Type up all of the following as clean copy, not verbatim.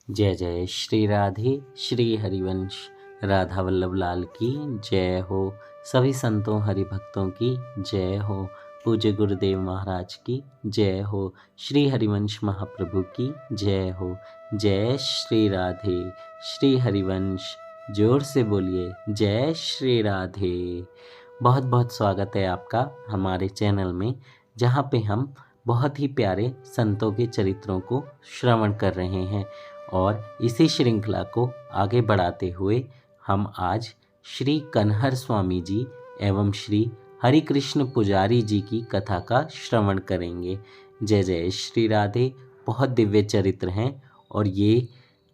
जय जय श्री राधे श्री हरिवंश राधा वल्लभ लाल की जय हो। सभी संतों हरि भक्तों की जय हो। पूज्य गुरुदेव महाराज की जय हो। श्री हरिवंश महाप्रभु की जय हो। जय श्री राधे श्री हरिवंश। जोर से बोलिए जय श्री राधे। बहुत बहुत स्वागत है आपका हमारे चैनल में, जहाँ पे हम बहुत ही प्यारे संतों के चरित्रों को श्रवण कर रहे हैं। और इसी श्रृंखला को आगे बढ़ाते हुए हम आज श्री कन्हर स्वामी जी एवं श्री हरिकृष्ण पुजारी जी की कथा का श्रवण करेंगे। जय जय श्री राधे। बहुत दिव्य चरित्र हैं और ये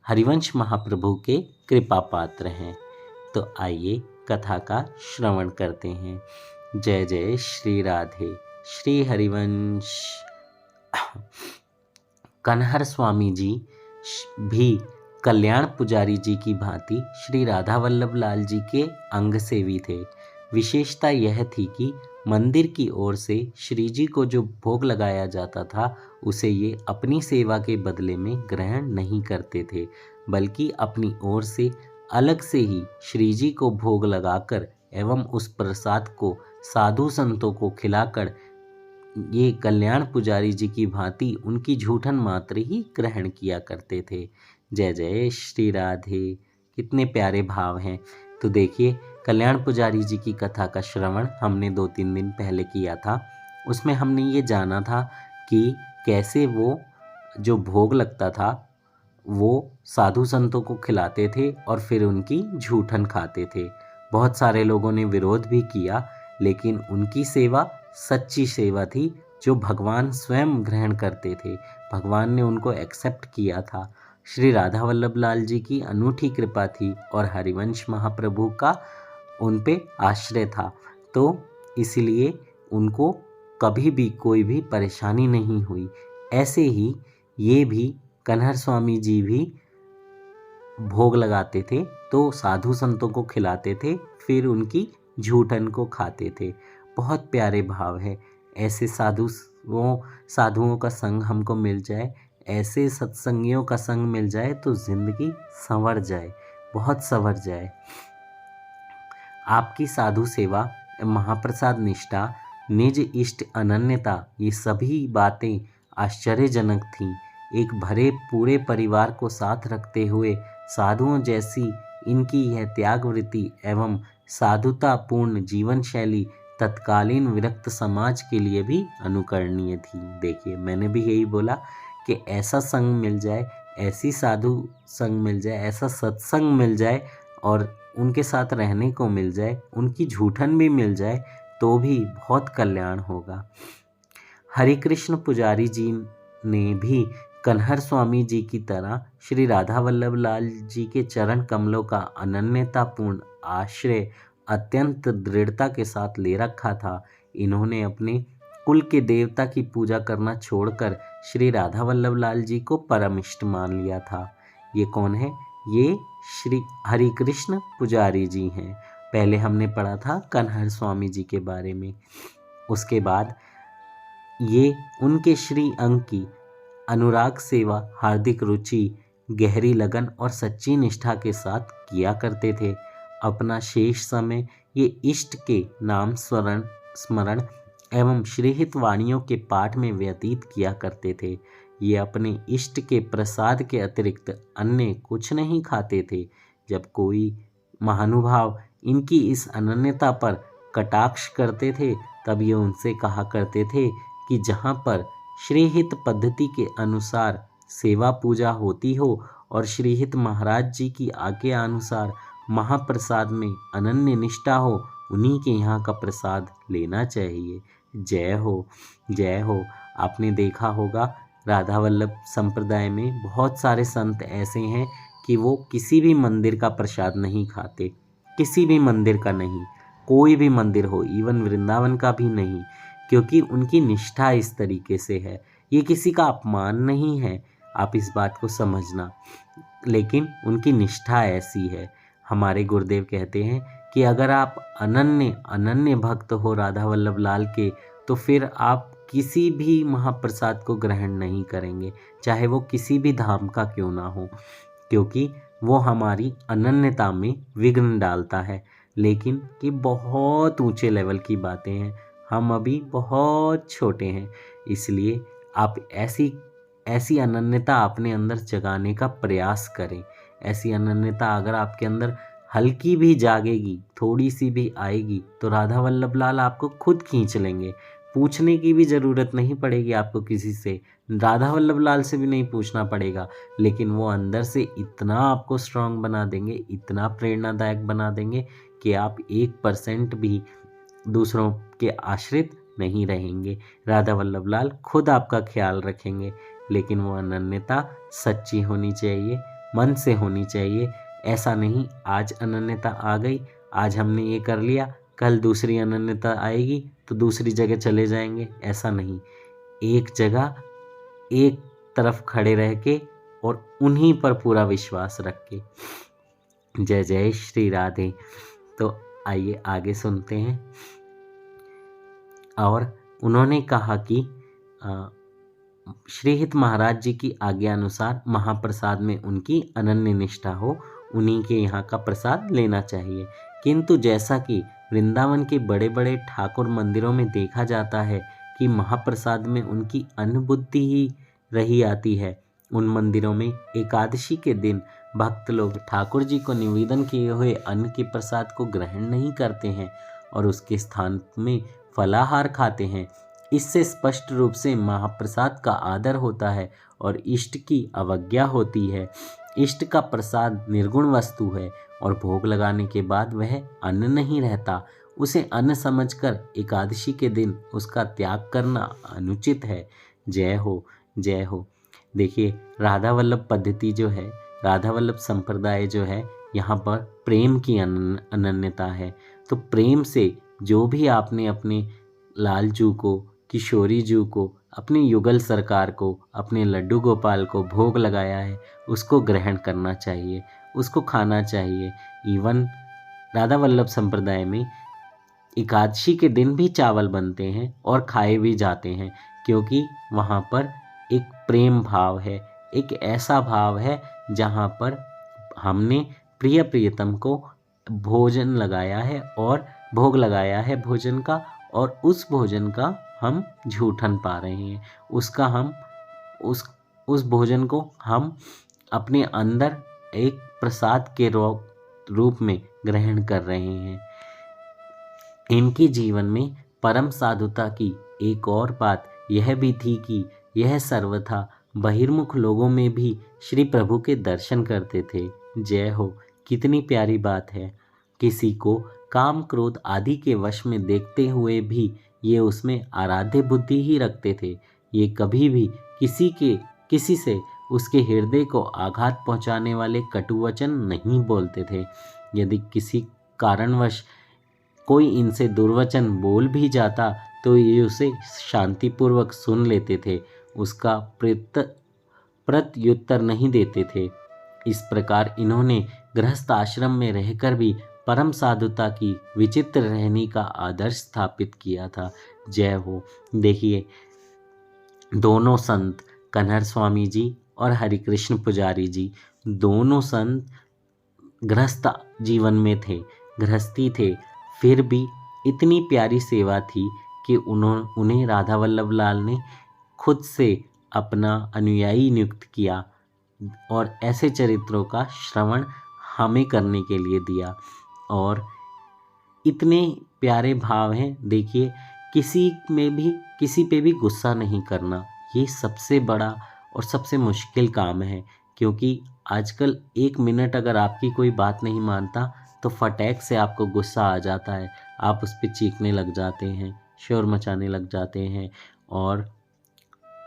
हरिवंश महाप्रभु के कृपा पात्र हैं। तो आइए कथा का श्रवण करते हैं। जय जय श्री राधे श्री हरिवंश। कन्हर स्वामी जी भी कल्याण पुजारी जी की भांति श्री राधा वल्लभ लाल जी के अंग सेवी थे। विशेषता यह थी कि मंदिर की ओर से श्री जी को जो भोग लगाया जाता था उसे ये अपनी सेवा के बदले में ग्रहण नहीं करते थे, बल्कि अपनी ओर से अलग से ही श्री जी को भोग लगाकर एवं उस प्रसाद को साधु संतों को खिलाकर ये कल्याण पुजारी जी की भांति उनकी झूठन मात्र ही ग्रहण किया करते थे। जय जय श्री राधे। कितने प्यारे भाव हैं। तो देखिए, कल्याण पुजारी जी की कथा का श्रवण हमने 2-3 दिन पहले किया था। उसमें हमने ये जाना था कि कैसे वो जो भोग लगता था वो साधु संतों को खिलाते थे और फिर उनकी झूठन खाते थे। बहुत सारे लोगों ने विरोध भी किया, लेकिन उनकी सेवा सच्ची सेवा थी जो भगवान स्वयं ग्रहण करते थे। भगवान ने उनको एक्सेप्ट किया था। श्री राधा वल्लभ लाल जी की अनूठी कृपा थी और हरिवंश महाप्रभु का उन पे आश्रय था, तो इसलिए उनको कभी भी कोई भी परेशानी नहीं हुई। ऐसे ही ये भी कन्हर स्वामी जी भी भोग लगाते थे तो साधु संतों को खिलाते थे, फिर उनकी झूठन को खाते थे। बहुत प्यारे भाव है। ऐसे साधुओं का संग हमको मिल जाए, ऐसे सत्संगियों का संग मिल जाए तो जिंदगी संवर जाए, बहुत संवर जाए। आपकी साधु सेवा, महाप्रसाद निष्ठा, निज इष्ट अनन्यता, ये सभी बातें आश्चर्यजनक थीं। एक भरे पूरे परिवार को साथ रखते हुए साधुओं जैसी इनकी यह त्यागवृत्ति एवं साधुतापूर्ण जीवन शैली तत्कालीन विरक्त समाज के लिए भी अनुकरणीय थी। देखिए, मैंने भी यही बोला कि ऐसा संग मिल जाए, ऐसी साधु संग मिल जाए, ऐसा सत्संग मिल जाए और उनके साथ रहने को मिल जाए, उनकी झूठन भी मिल जाए तो भी बहुत कल्याण होगा। हरिकृष्ण पुजारी जी ने भी कन्हर स्वामी जी की तरह श्री राधा वल्लभ लाल जी के चरण कमलों का अनन्यतापूर्ण आश्रय अत्यंत दृढ़ता के साथ ले रखा था। इन्होंने अपने कुल के देवता की पूजा करना छोड़कर श्री राधा वल्लभ लाल जी को परम इष्ट मान लिया था। ये कौन है? ये श्री हरिकृष्ण पुजारी जी हैं। पहले हमने पढ़ा था कन्हर स्वामी जी के बारे में। उसके बाद ये उनके श्री अंग की अनुराग सेवा हार्दिक रुचि, गहरी लगन और सच्ची निष्ठा के साथ किया करते थे। अपना शेष समय ये इष्ट के नाम स्मरण एवं श्रीहित वाणियों के पाठ में व्यतीत किया करते थे। ये अपने इष्ट के प्रसाद के अतिरिक्त अन्य कुछ नहीं खाते थे। जब कोई महानुभाव इनकी इस अनन्यता पर कटाक्ष करते थे तब ये उनसे कहा करते थे कि जहाँ पर श्रीहित पद्धति के अनुसार सेवा पूजा होती हो और श्रीहित महाराज जी की आज्ञा अनुसार महाप्रसाद में अनन्य निष्ठा हो, उन्हीं के यहाँ का प्रसाद लेना चाहिए। जय हो, जय हो। आपने देखा होगा राधा वल्लभ संप्रदाय में बहुत सारे संत ऐसे हैं कि वो किसी भी मंदिर का प्रसाद नहीं खाते, किसी भी मंदिर का नहीं, कोई भी मंदिर हो, इवन वृंदावन का भी नहीं, क्योंकि उनकी निष्ठा इस तरीके से है। ये किसी का अपमान नहीं है, आप इस बात को समझना, लेकिन उनकी निष्ठा ऐसी है। हमारे गुरुदेव कहते हैं कि अगर आप अनन्य भक्त हो राधा वल्लभ लाल के, तो फिर आप किसी भी महाप्रसाद को ग्रहण नहीं करेंगे, चाहे वो किसी भी धाम का क्यों ना हो, क्योंकि वो हमारी अनन्यता में विघ्न डालता है। लेकिन ये बहुत ऊंचे लेवल की बातें हैं, हम अभी बहुत छोटे हैं, इसलिए आप ऐसी ऐसी अनन्यता अपने अंदर जगाने का प्रयास करें। ऐसी अनन्यता अगर आपके अंदर हल्की भी जागेगी, थोड़ी सी भी आएगी, तो राधा वल्लभ लाल आपको खुद खींच लेंगे। पूछने की भी ज़रूरत नहीं पड़ेगी आपको किसी से, राधा वल्लभ लाल से भी नहीं पूछना पड़ेगा, लेकिन वो अंदर से इतना आपको स्ट्रांग बना देंगे, इतना प्रेरणादायक बना देंगे कि आप 1% भी दूसरों के आश्रित नहीं रहेंगे। राधा वल्लभ लाल खुद आपका ख्याल रखेंगे, लेकिन वो अनन्यता सच्ची होनी चाहिए, मन से होनी चाहिए। ऐसा नहीं आज अनन्यता आ गई, आज हमने ये कर लिया, कल दूसरी अनन्यता आएगी तो दूसरी जगह चले जाएंगे, ऐसा नहीं। एक जगह एक तरफ खड़े रह के और उन्हीं पर पूरा विश्वास रख के। जय जय श्री राधे। तो आइए आगे सुनते हैं। और उन्होंने कहा कि श्रीहित महाराज जी की आज्ञा अनुसार महाप्रसाद में उनकी अनन्य निष्ठा हो, उन्हीं के यहाँ का प्रसाद लेना चाहिए। किंतु जैसा कि वृंदावन के बड़े बड़े ठाकुर मंदिरों में देखा जाता है कि महाप्रसाद में उनकी अनबुद्धि ही रही आती है, उन मंदिरों में एकादशी के दिन भक्त लोग ठाकुर जी को निवेदन किए हुए अन्न के प्रसाद को ग्रहण नहीं करते हैं और उसके स्थान में फलाहार खाते हैं। इससे स्पष्ट रूप से महाप्रसाद का आदर होता है और इष्ट की अवज्ञा होती है। इष्ट का प्रसाद निर्गुण वस्तु है और भोग लगाने के बाद वह अन्न नहीं रहता। उसे अन्न समझकर एकादशी के दिन उसका त्याग करना अनुचित है। जय हो, जय हो। देखिए, राधा वल्लभ पद्धति जो है, राधा वल्लभ संप्रदाय जो है, यहाँ पर प्रेम की अनन्यता है। तो प्रेम से जो भी आपने अपने लालजू को, किशोरी जू को, अपने युगल सरकार को, अपने लड्डू गोपाल को भोग लगाया है, उसको ग्रहण करना चाहिए, उसको खाना चाहिए। इवन राधा वल्लभ संप्रदाय में एकादशी के दिन भी चावल बनते हैं और खाए भी जाते हैं, क्योंकि वहाँ पर एक प्रेम भाव है, एक ऐसा भाव है जहाँ पर हमने प्रिय प्रियतम को भोजन लगाया है और भोग लगाया है भोजन का, और उस भोजन का हम झूठन पा रहे हैं, उसका हम उस भोजन को हम अपने अंदर एक प्रसाद के रूप में ग्रहण कर रहे हैं। इनके जीवन में परम साधुता की एक और बात यह भी थी कि यह सर्वथा बहिर्मुख लोगों में भी श्री प्रभु के दर्शन करते थे। जय हो, कितनी प्यारी बात है। किसी को काम क्रोध आदि के वश में देखते हुए भी ये उसमें आराध्य बुद्धि ही रखते थे। ये कभी भी किसी से उसके हृदय को आघात पहुंचाने वाले कटु वचन नहीं बोलते थे। यदि किसी कारणवश कोई इनसे दुर्वचन बोल भी जाता तो ये उसे शांतिपूर्वक सुन लेते थे, उसका प्रत्युत्तर नहीं देते थे। इस प्रकार इन्होंने गृहस्थ आश्रम में रहकर भी परम साधुता की विचित्र रहनी का आदर्श स्थापित किया था। जय हो। देखिए, दोनों संत कन्हर स्वामी जी और हरिकृष्ण पुजारी जी, दोनों संत गृहस्थ जीवन में थे, गृहस्थी थे, फिर भी इतनी प्यारी सेवा थी कि उन्हें राधा वल्लभ लाल ने खुद से अपना अनुयायी नियुक्त किया और ऐसे चरित्रों का श्रवण हमें करने के लिए दिया। और इतने प्यारे भाव हैं। देखिए, किसी पे भी गुस्सा नहीं करना, ये सबसे बड़ा और सबसे मुश्किल काम है, क्योंकि आजकल 1 मिनट अगर आपकी कोई बात नहीं मानता तो फटाक से आपको गुस्सा आ जाता है, आप उस पर चीखने लग जाते हैं, शोर मचाने लग जाते हैं और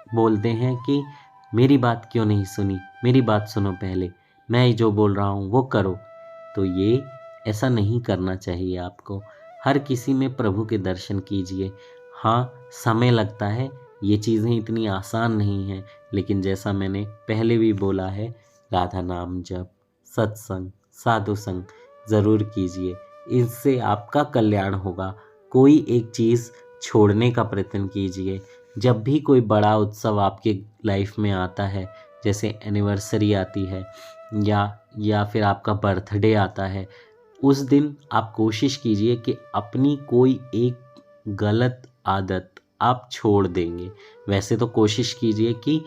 बोलते हैं कि मेरी बात क्यों नहीं सुनी, मेरी बात सुनो पहले, मैं जो बोल रहा हूँ वो करो। तो ये ऐसा नहीं करना चाहिए आपको। हर किसी में प्रभु के दर्शन कीजिए। हाँ, समय लगता है, ये चीज़ें इतनी आसान नहीं हैं, लेकिन जैसा मैंने पहले भी बोला है, राधा नाम जप, सत्संग, साधु संग ज़रूर कीजिए, इससे आपका कल्याण होगा। कोई एक चीज़ छोड़ने का प्रयत्न कीजिए, जब भी कोई बड़ा उत्सव आपके लाइफ में आता है, जैसे एनिवर्सरी आती है या फिर आपका बर्थडे आता है, उस दिन आप कोशिश कीजिए कि अपनी कोई एक गलत आदत आप छोड़ देंगे। वैसे तो कोशिश कीजिए कि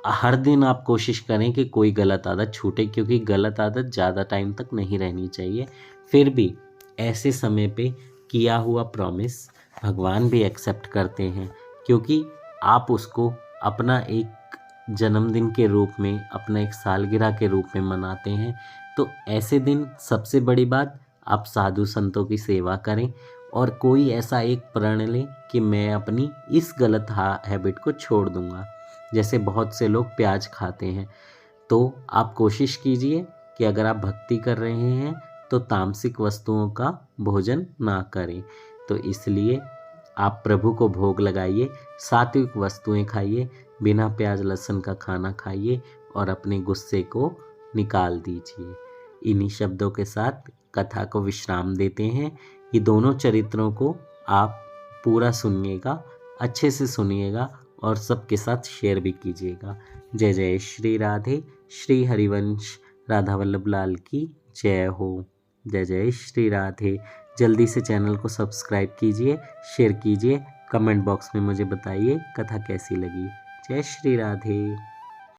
हर दिन आप कोशिश करें कि कोई गलत आदत छूटे, क्योंकि गलत आदत ज़्यादा टाइम तक नहीं रहनी चाहिए। फिर भी ऐसे समय पे किया हुआ प्रॉमिस भगवान भी एक्सेप्ट करते हैं, क्योंकि आप उसको अपना एक जन्मदिन के रूप में, अपना एक सालगिरह के रूप में मनाते हैं। तो ऐसे दिन सबसे बड़ी बात, आप साधु संतों की सेवा करें और कोई ऐसा एक प्रण लें कि मैं अपनी इस गलत हैबिट को छोड़ दूंगा। जैसे बहुत से लोग प्याज खाते हैं, तो आप कोशिश कीजिए कि अगर आप भक्ति कर रहे हैं तो तामसिक वस्तुओं का भोजन ना करें। तो इसलिए आप प्रभु को भोग लगाइए, सात्विक वस्तुएं खाइए, बिना प्याज लहसुन का खाना खाइए और अपने गुस्से को निकाल दीजिए। इन्हीं शब्दों के साथ कथा को विश्राम देते हैं। ये दोनों चरित्रों को आप पूरा सुनिएगा, अच्छे से सुनिएगा और सबके साथ शेयर भी कीजिएगा। जय जय श्री राधे। श्री हरिवंश राधा वल्लभ लाल की जय हो। जय जय श्री राधे। जल्दी से चैनल को सब्सक्राइब कीजिए, शेयर कीजिए, कमेंट बॉक्स में मुझे बताइए कथा कैसी लगी। जय श्री राधे।